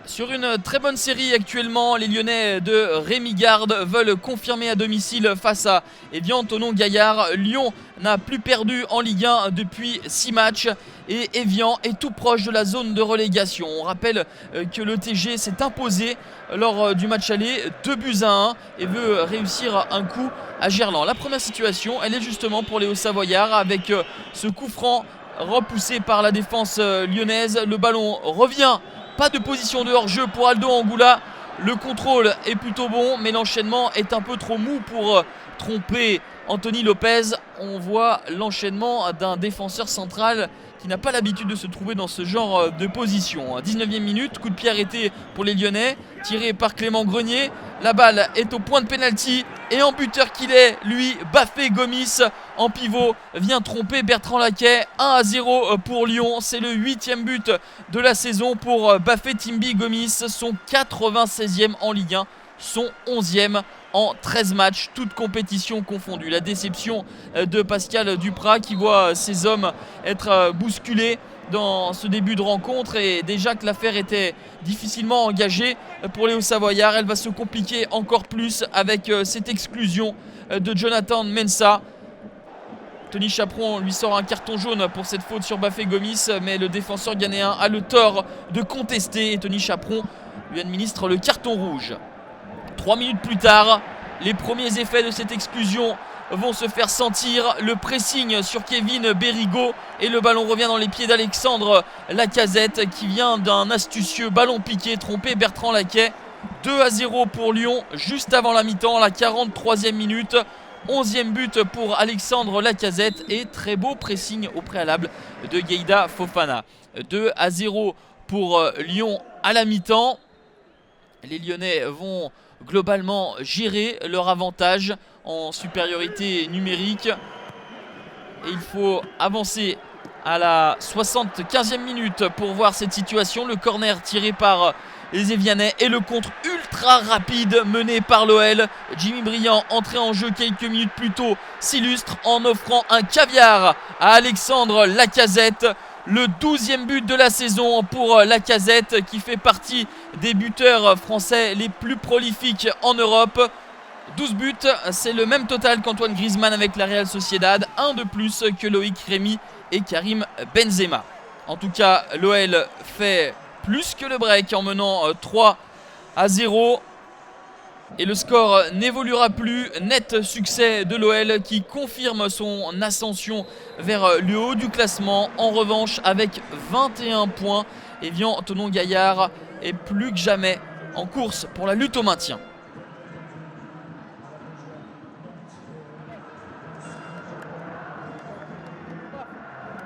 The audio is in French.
Sur une très bonne série actuellement, les Lyonnais de Rémi Garde veulent confirmer à domicile face à Évian Thonon-Gaillard. Lyon n'a plus perdu en Ligue 1 depuis 6 matchs et Évian est tout proche de la zone de relégation. On rappelle que le TG s'est imposé lors du match aller 2-1 et veut réussir un coup à Gerland. La première situation, elle est justement pour les Hauts-Savoyards avec ce coup franc repoussé par la défense lyonnaise. Le ballon revient. Pas de position de hors-jeu pour Aldo Angoula. Le contrôle est plutôt bon, mais l'enchaînement est un peu trop mou pour tromper Anthony Lopez. On voit l'enchaînement d'un défenseur central qui n'a pas l'habitude de se trouver dans ce genre de position. 19e minute, coup de pied arrêté pour les Lyonnais, tiré par Clément Grenier. La balle est au point de pénalty et en buteur qu'il est, lui, Bafé Gomis en pivot vient tromper Bertrand Laquet. 1-0 pour Lyon, c'est le 8e but de la saison pour Bafé Timbi Gomis, son 96e en Ligue 1, son 11e en 13 matchs, toutes compétitions confondues. La déception de Pascal Duprat qui voit ses hommes être bousculés dans ce début de rencontre et déjà que l'affaire était difficilement engagée pour les Hauts-Savoyards, elle va se compliquer encore plus avec cette exclusion de Jonathan Mensah. Tony Chaperon lui sort un carton jaune pour cette faute sur Bafé Gomis, mais le défenseur ghanéen a le tort de contester et Tony Chaperon lui administre le carton rouge. 3 minutes plus tard, les premiers effets de cette exclusion vont se faire sentir. Le pressing sur Kevin Berigo et le ballon revient dans les pieds d'Alexandre Lacazette qui vient d'un astucieux ballon piqué tromper Bertrand Laquet. 2-0 pour Lyon juste avant la mi-temps, la 43e minute. 11e but pour Alexandre Lacazette et très beau pressing au préalable de Gueïda Fofana. 2-0 pour Lyon à la mi-temps. Les Lyonnais vont globalement gérer leur avantage en supériorité numérique. Et il faut avancer à la 75e minute pour voir cette situation. Le corner tiré par les Évianais et le contre ultra rapide mené par l'OL. Jimmy Briand, entré en jeu quelques minutes plus tôt, s'illustre en offrant un caviar à Alexandre Lacazette. Le 12e but de la saison pour Lacazette qui fait partie des buteurs français les plus prolifiques en Europe. 12 buts, c'est le même total qu'Antoine Griezmann avec la Real Sociedad. Un de plus que Loïc Rémy et Karim Benzema. En tout cas, l'OL fait plus que le break en menant 3-0. Et le score n'évoluera plus. Net succès de l'OL qui confirme son ascension vers le haut du classement. En revanche, avec 21 points, Évian Thonon-Gaillard est plus que jamais en course pour la lutte au maintien.